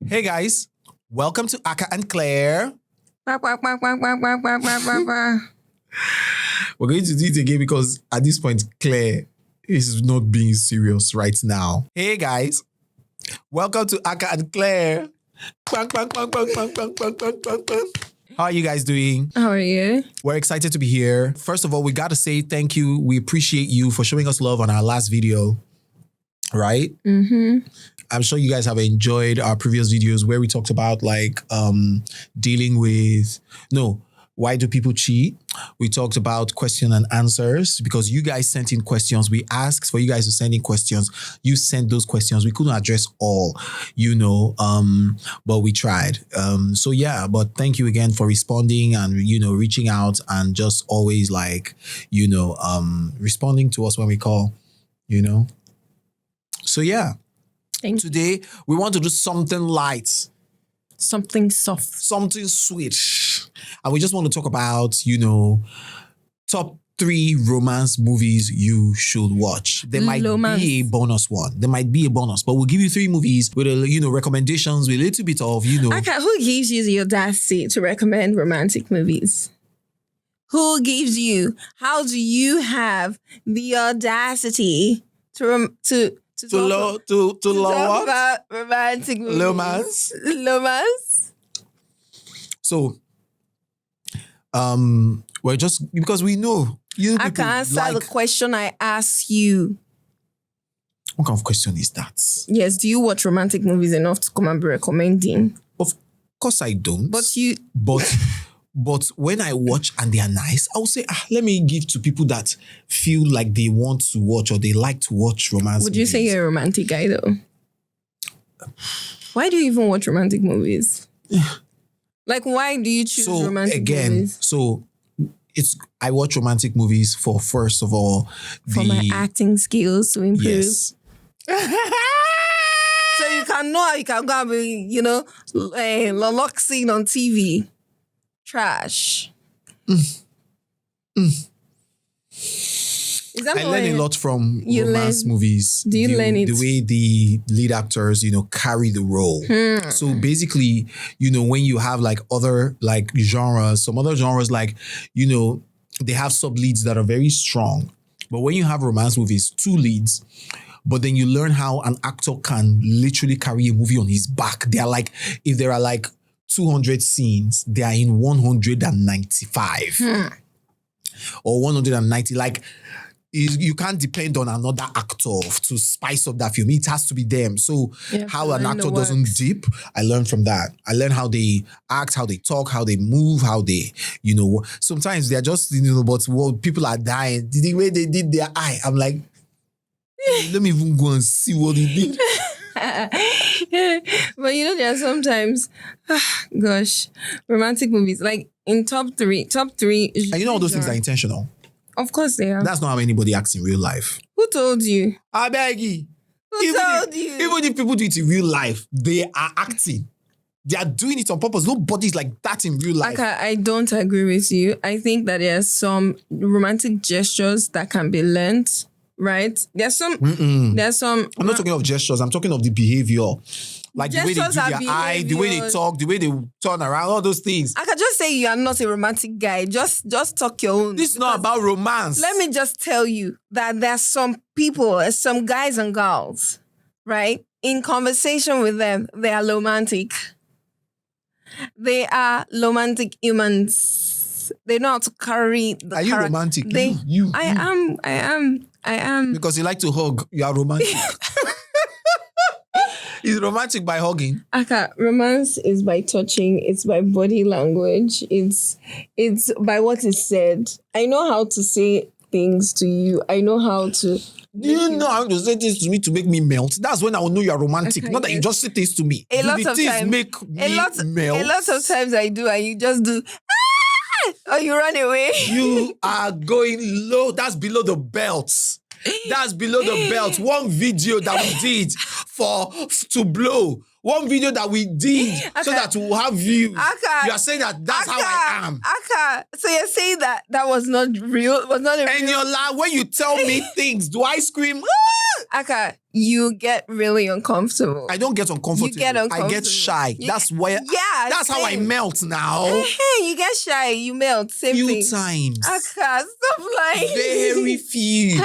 Hey guys, welcome to Akah and Claire. We're going to do it again because at this point, Claire is not being serious right now. Hey guys, welcome to Akah and Claire. How are you guys doing? How are you? We're excited to be here. First of all, we got to say thank you. We appreciate you for showing us love on our last video, right? Mm-hmm. I'm sure you guys have enjoyed our previous videos where we talked about dealing with, why do people cheat? We talked about question and answers because you guys sent in questions. We asked for you guys to send in questions. You sent those questions. We couldn't address all, but we tried. But thank you again for responding and, reaching out and just always responding to us when we call, So yeah. Today, we want to do something light. Something soft. Something sweet. And we just want to talk about, top 3 romance movies you should watch. There might be a bonus one. There might be a bonus, but we'll give you 3 movies with, recommendations with a little bit of, Akah, who gives you the audacity to recommend romantic movies? Who gives you? How do you have the audacity to talk about romantic movies? Romance. So, we're just because we know you. I can answer the question I ask you. What kind of question is that? Yes, do you watch romantic movies enough to come and be recommending? Of course I don't. But when I watch and they are nice, I'll say, let me give to people that feel like they want to watch or they like to watch romance Would you say you're a romantic guy though? Why do you even watch romantic movies? Why do you choose romantic movies? So I watch romantic movies for, first of all, for my acting skills to improve. Yes. So you can know how you can go and be, lock scene on TV. Trash. Is that I learn a lot from romance movies. Do you learn it? The way the lead actors, carry the role. So basically, when you have other genres, some other genres they have sub-leads that are very strong. But when you have romance movies, 2 leads, but then you learn how an actor can literally carry a movie on his back. They are if there are 200 scenes, they are in 195 or 190. You can't depend on another actor to spice up that film. It has to be them. So how an actor doesn't dip, I learned from that. I learned how they act, how they talk, how they move, how they, sometimes they're just, but people are dying. The way they did their eye, I'm like, let me even go and see what they did. But there are sometimes, romantic movies, in top three. And all those things are intentional. Of course they are. That's not how anybody acts in real life. Who told you? I beg you. Who told you? Even if people do it in real life, they are acting. They are doing it on purpose. Nobody's like that in real life. Okay, I don't agree with you. I think that there are some romantic gestures that can be learned. Right? There's some. I'm not talking of gestures. I'm talking of the behavior. The way they do Gestures are their eye, the way they talk, the way they turn around, all those things. I can just say you are not a romantic guy. Just talk your own. This is not about romance. Let me just tell you that there's some people, some guys and girls, right? In conversation with them, they are romantic. They are romantic humans. They know how to carry the Are you romantic? You. I am. Because you like to hug. You are romantic. Is romantic by hugging? Akah, romance is by touching. It's by body language. It's by what is said. I know how to say things to you. I know how to. Do you know how to say things to me to make me melt? That's when I will know you're romantic. Not that you just say things to me. A lot of times make me melt. A lot of times I do, and you just do. Or you run away. You are going low. That's below the belt. That's below the belt. One video that we did to blow. One video that we did so that we'll have views. Akah, you are saying that's how I am. Akah, so you're saying that was not real? Was not a and real... you're like, when you tell me things, do I scream? Akah, you get really uncomfortable. I don't get uncomfortable. You get uncomfortable. I get shy. That's why. Yeah, That's how I same. melt now. Hey, you get shy, you melt. Same Few thing. times. Akah, stop lying. Very few.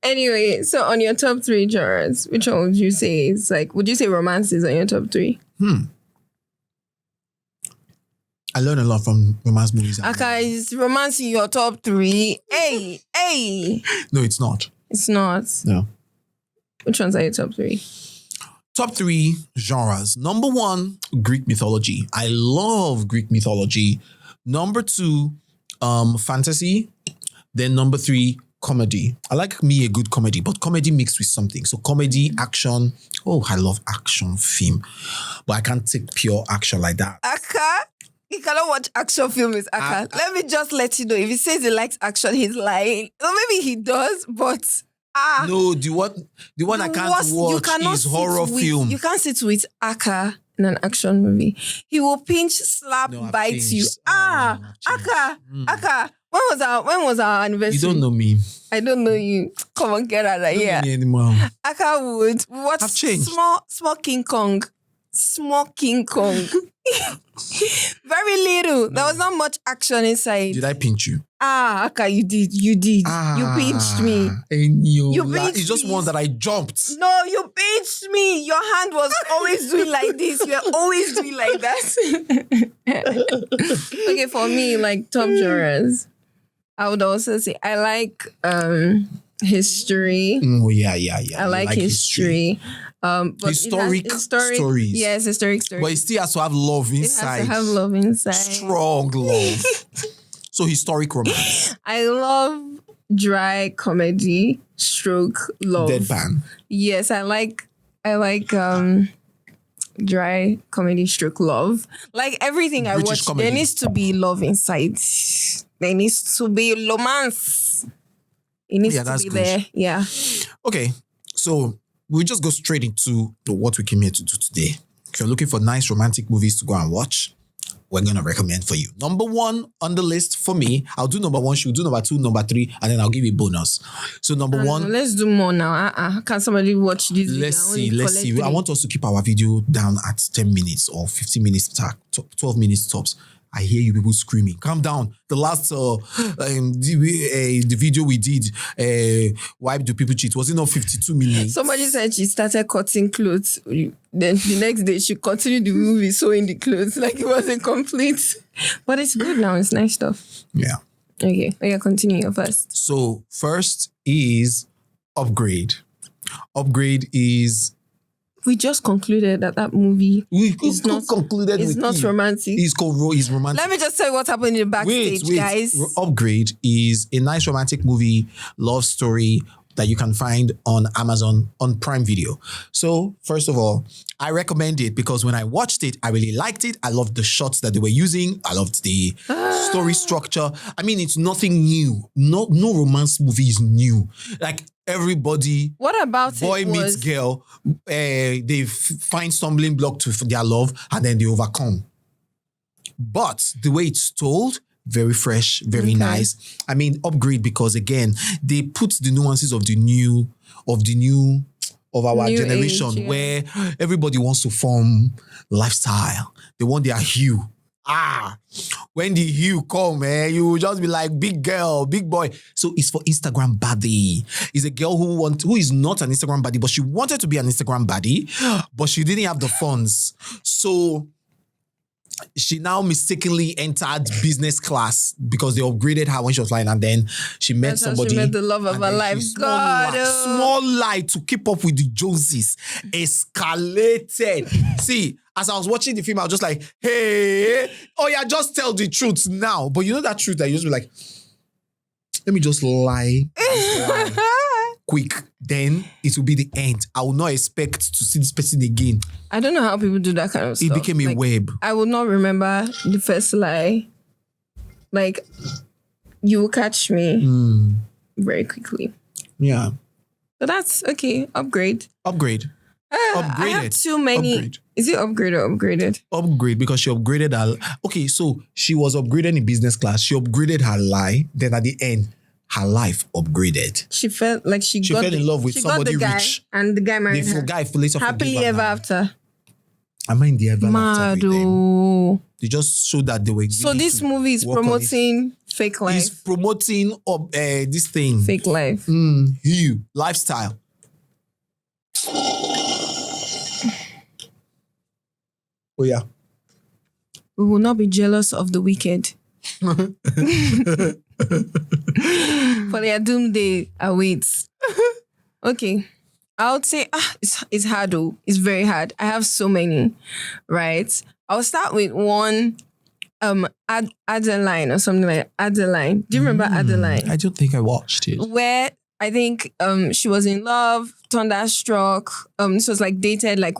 Anyway, so on your top 3 genres, which one would you say is like? Would you say romance is on your top 3? I learned a lot from romance movies. Akah, is romance in your top 3? Hey. No, it's not. It's not. No. Which ones are your top 3? Top 3 genres. Number 1, Greek mythology. I love Greek mythology. Number 2, fantasy. Then number 3, comedy. I like me a good comedy, but comedy mixed with something. So comedy, action. Oh, I love action film. But I can't take pure action like that. Akah, he cannot watch action films, Akah. Let me just let you know. If he says he likes action, he's lying. Or maybe he does, but no, the one I can't watch is horror film. You can't sit with Akah in an action movie. He will pinch, slap, bite changed. you. Akah, Akah. When was our anniversary? You don't know me. I don't know you. Come on, get out of You here. don't know me anymore. Akah would watch I've changed. small King Kong. Small King Kong. Very little. There was not much action inside. Did I pinch you? Akah, you did. You pinched me. You pinched It's just me. one that I jumped. No, you pinched me. Your hand was always doing like this. You're always doing like that. Okay, for me, like top genres, I would also say I like history. Oh yeah. I like history. But Historic stories. Yes, historic stories. But it still has to have love inside. It has to have love inside. Strong love. So historic romance. I love dry comedy, stroke love. Deadpan. Yes, I like dry comedy, stroke love. Like everything I British watch, comedy. there needs to be love inside. There needs to be romance. It needs to that's be good. there. Yeah. Okay, so we'll just go straight into what we came here to do today. If you're looking for nice romantic movies to go and watch, we're going to recommend for you. Number 1 on the list for me, I'll do number 1, she'll do number 2, number 3, and then I'll give you a bonus. So number 1, Let's do more now. Can somebody watch this video? let's see. I want us to keep our video down at 10 minutes or 15 minutes, 12 minutes tops. I hear you people screaming. Calm down. The last the video we did, why do people cheat? Was it not 52 minutes? Somebody said she started cutting clothes. Then the next day she continued the movie sewing the clothes like it wasn't complete. But it's good now. It's nice stuff. Yeah. Okay. Continue your first. So first is Upgrade. Upgrade is... We just concluded that movie It's not concluded it's with not him. romantic. He's romantic. Let me just tell you what happened in the backstage, guys. Upgrade is a nice romantic movie, love story that you can find on Amazon on Prime Video. So first of all, I recommend it because when I watched it, I really liked it. I loved the shots that they were using. I loved the story structure. I mean, it's nothing new. No romance movie is new. Like everybody, what about boy it meets girl, they find stumbling block to their love and then they overcome. But the way it's told, very fresh, very nice. I mean, Upgrade because again, they put the nuances of our New generation age, yeah. where everybody wants to form lifestyle. They want their hue. When the hue come, you will just be like big girl, big boy. So it's for Instagram baddie. It's a girl who is not an Instagram baddie, but she wanted to be an Instagram baddie, but she didn't have the funds. So she now mistakenly entered business class because they upgraded her when she was flying, and then she met somebody. She met the love of her life. Small lie to keep up with the Joneses escalated. See, as I was watching the film, I was just like, hey, just tell the truth now. But you know that truth that you just be like, let me just lie. Quick, then it will be the end. I will not expect to see this person again. I don't know how people do that kind of stuff. It became a web. I will not remember the first lie. Like, you will catch me very quickly. Yeah. So that's okay. Upgrade. Upgrade. I have too many. Upgrade. Is it upgrade or upgraded? Upgrade because she upgraded her. Okay, so she was upgraded in business class. She upgraded her lie. Then at the end, her life upgraded. She felt like she fell in love with she got somebody the guy, rich. and the guy married her. The guy later Happily ever after. Am I in the ever after Mad. with them? They just showed that they were. So this movie is promoting fake life. It's promoting this thing. Fake life. Lifestyle. Oh yeah. We will not be jealous of the wicked. For their doomsday awaits. Okay. I would say it's hard though. It's very hard. I have so many, right? I'll start with one Adeline or something like Adeline. Do you remember Adeline? I don't think I watched it. Where I think she was in love, thunderstruck. This was like dated like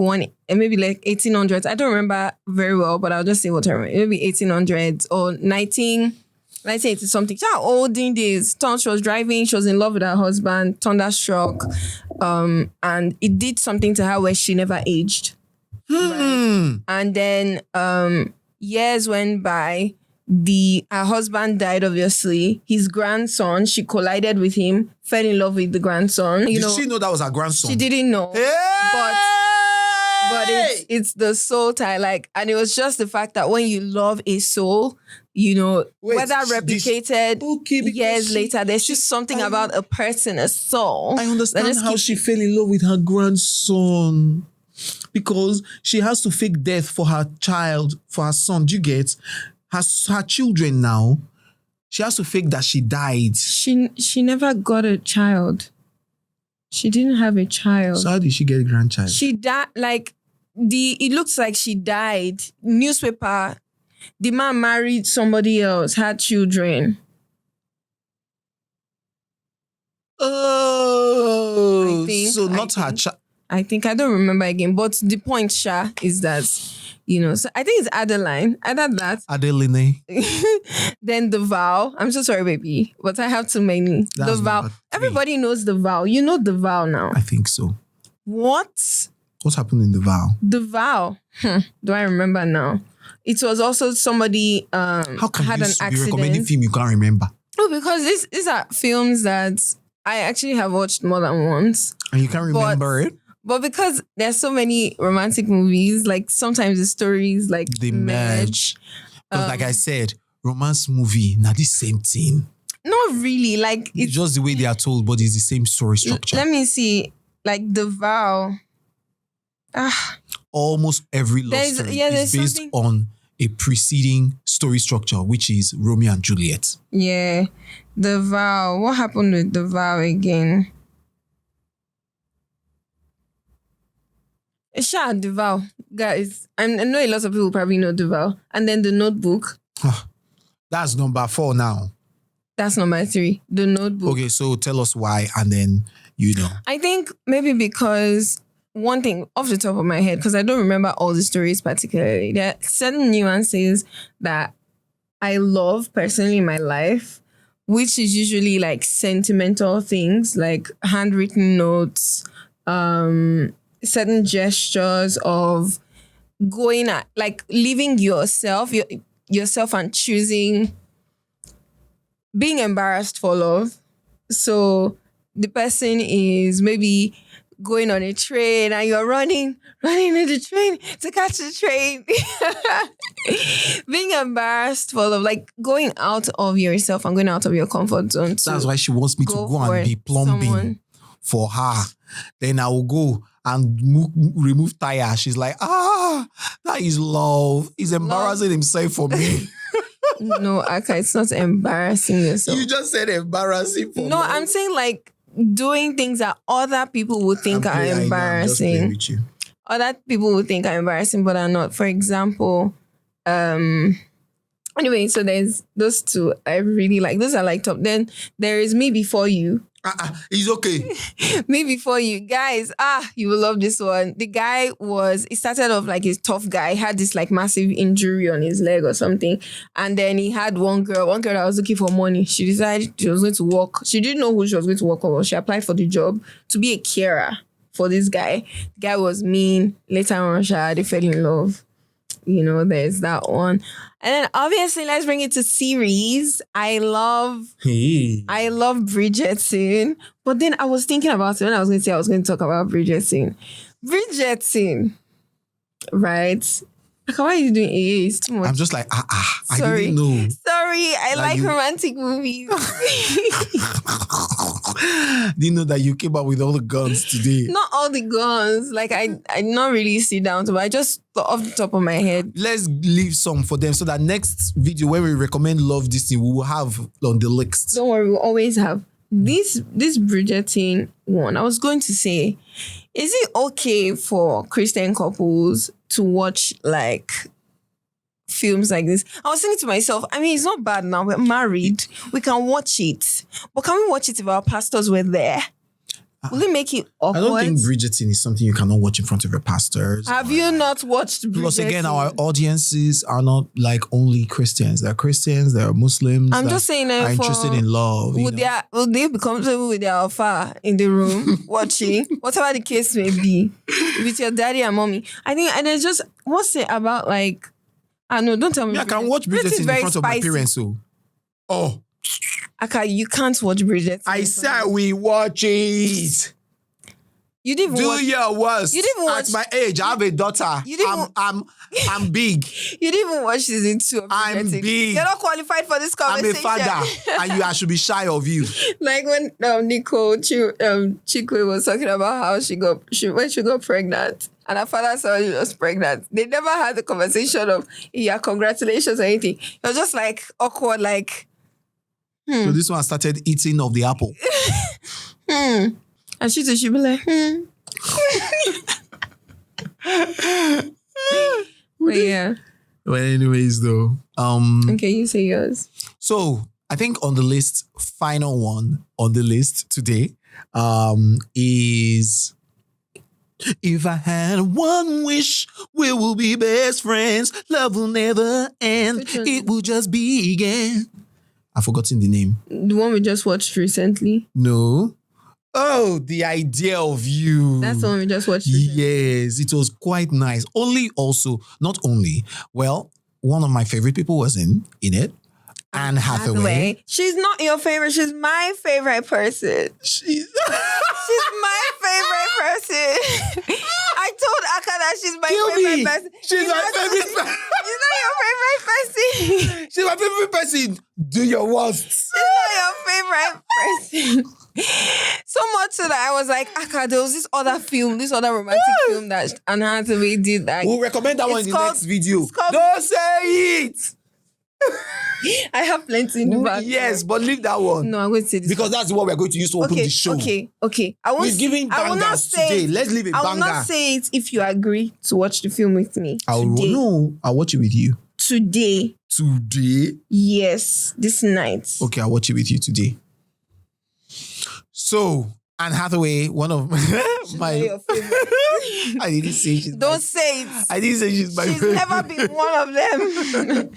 maybe like 1800s. I don't remember very well, but I'll just say what I remember. Maybe 1800s or 1980 something. She had olden days. She was driving. She was in love with her husband. Thunderstruck, and it did something to her where she never aged. Right? And then years went by. Her husband died, obviously. His grandson, she collided with him, fell in love with the grandson. Did she know that was her grandson? She didn't know. Hey! But it's the soul tie, like, and it was just the fact that when you love a soul, whether replicated years later, there's just something about a person, a soul. I understand how she fell in love with her grandson. Because she has to fake death for her child, for her son. Do you get? Her children now, she has to fake that she died. She never got a child. She didn't have a child. So how did she get a grandchild? She died, it looks like she died. Newspaper, the man married somebody else, had children. Oh, so not her child. I think, I don't remember again, but the point, Sha, is that, so I think it's Adeline. Either that. Adeline. Then The Vow. I'm so sorry, baby, but I have too many. The Vow. Everybody knows The Vow. You know The Vow now. I think so. What? What happened in The Vow? The Vow. Do I remember now? It was also somebody How can had you an be accident. recommending film you can't remember? Oh, because these are films that I actually have watched more than once. And you can't remember it? But because there's so many romantic movies, like sometimes the stories like they merge. Because like I said, romance movie, not the same thing. Not really. Like it's just the way they are told, but it's the same story structure. Let me see. Like The Vow. Almost every love story is based on a preceding story structure, which is Romeo and Juliet. Yeah. The Vow. What happened with The Vow again? The Vow. Guys, I know a lot of people probably know The Vow. And then The Notebook. That's number 4 now. That's number 3. The Notebook. Okay, so tell us why and then, I think maybe because one thing off the top of my head, because I don't remember all the stories particularly, there are certain nuances that I love personally in my life, which is usually like sentimental things, like handwritten notes, certain gestures of going at, like living yourself and choosing being embarrassed for love. So the person is maybe going on a train and you're running in the train to catch the train. Being embarrassed for love, like going out of yourself and going out of your comfort zone. That's why she wants me to go and be plumbing for her. Then I will go and remove tire. She's like, that is love. He's embarrassing himself for me. No, Akah, it's not embarrassing yourself. You just said embarrassing for me. No, I'm saying like doing things that other people would think are embarrassing. Other people would think are embarrassing, but are not. For example, anyway, so there's those two I really like. Those are like top. Then there is Me Before You. He's okay. Me Before You. Guys, you will love this one. The guy he started off like a tough guy. He had this like massive injury on his leg or something. And then he had one girl that was looking for money. She decided she was going to work. She didn't know who she was going to work for. She applied for the job to be a carer for this guy. The guy was mean. Later on, they fell in love. there's that one. And then obviously let's bring it to series. I love Bridgerton. But then I was thinking about it when I was going to talk about Bridgerton. Bridgerton, right? Why are you doing AA? It's too much. I'm just like, I Sorry. didn't know. Sorry, I like romantic movies. Didn't know that you came up with all the guns today. Not all the guns. Like I not really sit down to, but I just thought off the top of my head. Let's leave some for them so that next video when we recommend Love Disney, we will have on the list. Don't worry, we'll always have this Bridgerton one. I was going to say, is it okay for Christian couples to watch like films like this? I was thinking to myself, I mean, it's not bad now. We're married. We can watch it. But can we watch it if our pastors were there? Will it make it awkward? I don't think Bridgerton is something you cannot watch in front of your pastors. Have you not watched Bridgerton? Plus, again, our audiences are not like only Christians. They're Christians, they're Muslims. I'm just saying are interested in love. Would they be comfortable with their alpha in the room watching? Whatever the case may be. With your daddy and mommy. I think, and it's just, what's it about like, I know, don't tell me. Yeah, I can watch Bridgerton in front of my parents. Oh. Akah, you can't watch Bridgerton. I said we watch it. You didn't Do watch. your worst. You didn't watch. At my age, I have a daughter. You didn't. I'm big. You didn't even watch season 2 of I'm Bridgerton. big. You're not qualified for this I'm conversation. a father, and I should be shy of you. Like when Nicole Chikwe was talking about how when she got pregnant and her father saw she was pregnant. They never had the conversation of congratulations or anything. It was just like awkward, like. So this one started eating of the apple. And she'd be like, But yeah. Well, anyways, though. Okay, you say yours. So I think on the list, final one on the list today, is if I had one wish, we will be best friends. Love will never end. It will just begin. I've forgotten the name. The one we just watched recently. No. Oh, The Idea of You. That's the one we just watched recently. Yes, it was quite nice. Not only, well, one of my favorite people was in it. Anne Hathaway. She's not your favorite. She's my favorite person. She's my favorite person. I told Akah that she's my favorite person. She's my favorite person. She's not your favorite person. She's my favorite person. Do your worst. She's not your favorite person. So much so that I was like, Akah, there was this other romantic film that Anne Hathaway did. We'll recommend that one in the next video. Don't say it. I have plenty in the back. Yes, but leave that one. No, I'm going to say this because that's what we're going to use to open the show. Okay. We're giving bangers today. Let's leave a banger. I will not say it if you agree to watch the film with me. I'll watch it with you. Today? Yes, this night. Okay, I'll watch it with you today. So, Anne Hathaway, one of my... I didn't say she's Don't say it. I didn't say she's my favorite. She's never been one of them.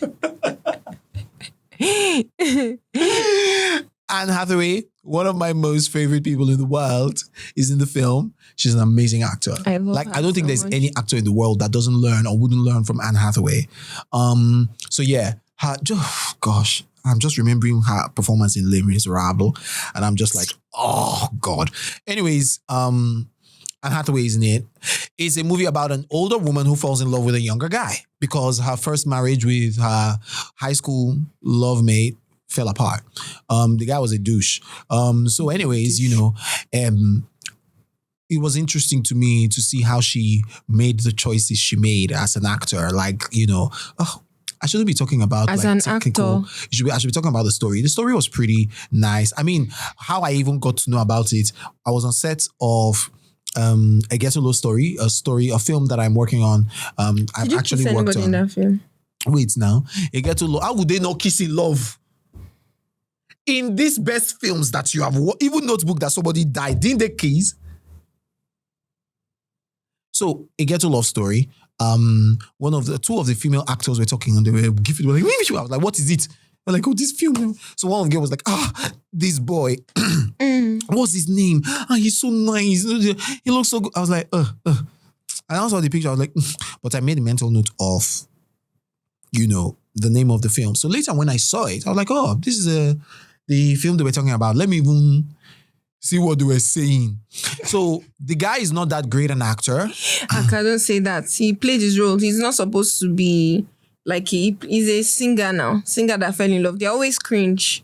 Anne Hathaway, one of my most favorite people in the world, is in the film. She's an amazing actor. I don't think there's any actor in the world that doesn't learn or wouldn't learn from Anne Hathaway. So yeah, I'm just remembering her performance in Les Miserables, and I'm just like, oh God. Anyways, Anne Hathaway is in it. It's a movie about an older woman who falls in love with a younger guy because her first marriage with her high school love mate fell apart. The guy was a douche. So anyways, it was interesting to me to see how she made the choices she made as an actor. I shouldn't be talking about as an actor. I should be talking about the story. The story was pretty nice. I mean, how I even got to know about it, I was on set of a Ghetto Low Story, a film that I'm working on. I've actually worked on. In that film? Wait now, a Ghetto Low. How would they not kiss in love? In these best films that you have, even Notebook that somebody died, didn't they kiss? So a Ghetto Love Story. Two of the female actors were talking and they were giving. I was like, what is it? They're like, oh, this film. So one of the girls was like, this boy, what's his name? He's so nice. He looks so good. I was like, And I saw the picture. I was like, but I made a mental note of the name of the film. So later when I saw it, I was like, oh, this is the film they were talking about. Let me even see what they were saying. So the guy is not that great an actor. I don't say that. He played his role. He's not supposed to be like he's a singer now. Singer that fell in love. They're always cringe.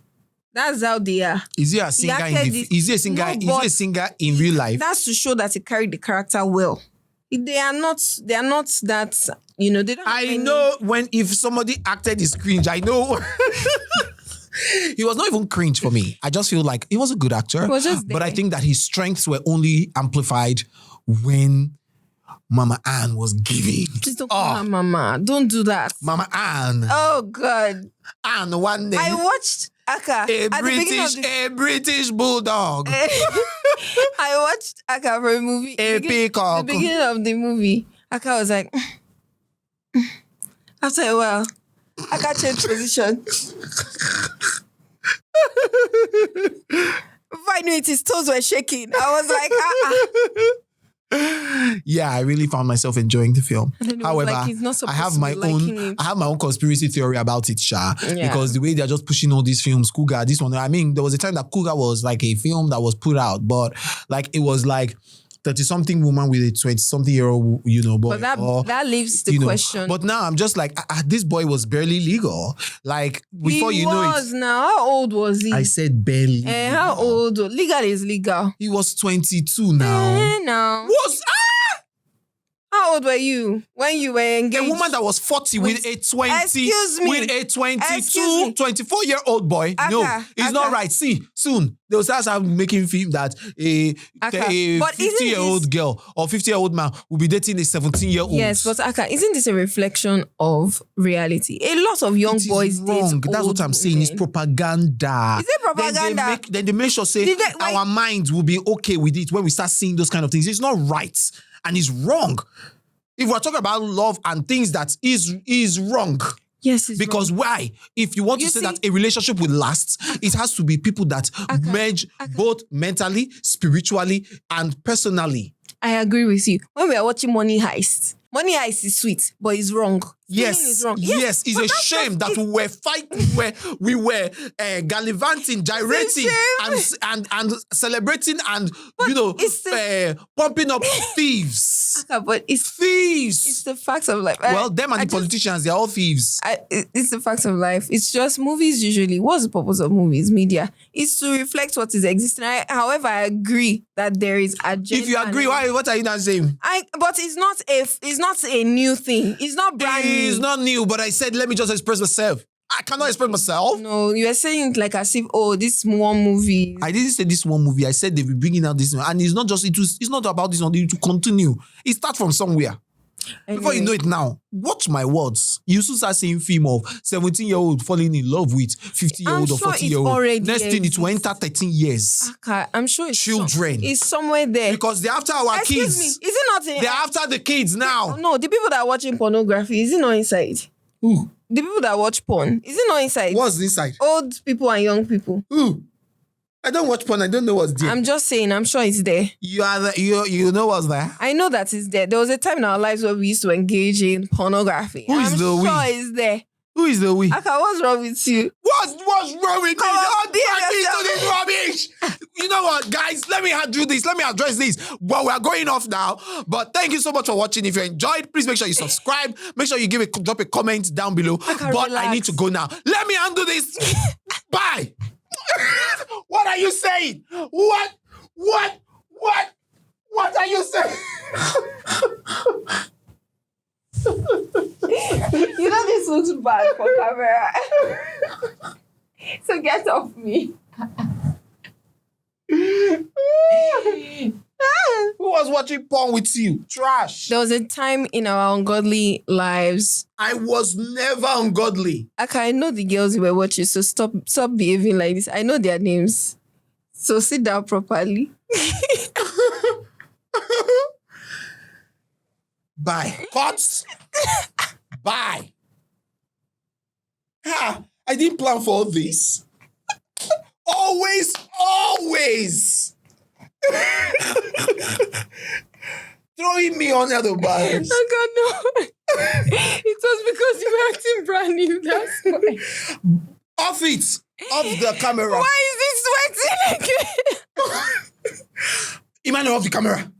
That's how they are. Is he a singer? Is he a singer? Is he a singer in real life? That's to show that he carried the character well. They are not that, they don't I know if somebody acted is cringe, I know. He was not even cringe for me. I just feel like he was a good actor. He was just but there. I think that his strengths were only amplified when Mama Ann was giving. Please don't call her Mama. Don't do that. Mama Ann. Oh, God. And one day. I watched Akah. A British bulldog. I watched Akah for a movie. A peacock. The beginning of the movie, Akah was like, after a while, Akah changed position. Before I knew it, his toes were shaking. I was like, Yeah, I really found myself enjoying the film. However, he's not supposed I have to my be liking it. I have my own conspiracy theory about it, Sha. Yeah. Because the way they're just pushing all these films, Cougar, this one. I mean, there was a time that Cougar was like a film that was put out, but like it was like 30-something woman with a 20-something-year-old, boy. But that leaves the question. But now I'm just like, this boy was barely legal. Like, before he you know was it. now. How old was he? I said barely. How old? Legal is legal. He was 22 now. No. How old were you when you were engaged? A woman that was 40 with a 20, excuse me. with a 22, 24-year-old boy. Akah, no, it's not right. See, soon they'll start making film that a 50-year-old girl or 50-year-old man will be dating a 17-year-old. Yes, but Akah, isn't this a reflection of reality? A lot of young boys wrong. date That's what I'm saying. It's propaganda. Is it propaganda? Then they make sure say our minds will be okay with it when we start seeing those kind of things. It's not right. And it's wrong. If we're talking about love and things that is wrong. Yes, it's because wrong. Why? If you want to say that a relationship will last, it has to be people that merge both mentally, spiritually, and personally. I agree with you. When we are watching Money Heist is sweet, but it's wrong. Yes, is wrong. Yes, it's a shame that we were fighting, we were gallivanting, gyrating, and celebrating, and pumping up thieves. But it's thieves. It's the facts of life. Well, them and the politicians, they're all thieves. It's the facts of life. It's just movies usually. What's the purpose of movies? Media. It's to reflect what is existing. However, I agree that there is agenda. If you agree, what are you not saying? But it's not a new thing. It's not brand new. It's not new, but I said, let me just express myself. I cannot express myself. No, you are saying it like as if, this one movie. I didn't say this one movie. I said they'll be bringing out this one. And it's not just, it's not about this one. It will continue. It starts from somewhere. Anyway. Before you know it now, watch my words. You should start seeing film of 17-year-old falling in love with 50-year-old or 40-year-old. Next thing, it will enter 13 years. Okay, I'm sure it's children. It's somewhere there. Because they're after our kids. Excuse me, is it not? They're after the kids now. No, the people that are watching pornography, is it not inside? Who? The people that watch porn, is it not inside? What's inside? Old people and young people. Who? I don't watch porn. I don't know what's there. I'm just saying. I'm sure it's there. You know what's there? I know that it's there. There was a time in our lives where we used to engage in pornography. I'm sure it's there. Who is the we? Akah, what's wrong with you? What's wrong with me? Don't drag me to this rubbish. You know what, guys? Let me do this. Let me address this. Well, we're going off now. But thank you so much for watching. If you enjoyed, please make sure you subscribe. Make sure you drop a comment down below. But relax. I need to go now. Let me undo this. Bye. What are you saying? What are you saying? You know this looks bad for camera. So get off me. Who was watching porn with you? Trash. There was a time in our ungodly lives. I was never ungodly. I know the girls you were watching, so stop behaving like this. I know their names. So sit down properly. Bye. Cut. Bye. I didn't plan for all this. Always. Throwing me under the bus. I got no. It was because you were acting brand new. That's why. Off it. Off the camera. Why is it sweating again? Emmanuel, off the camera.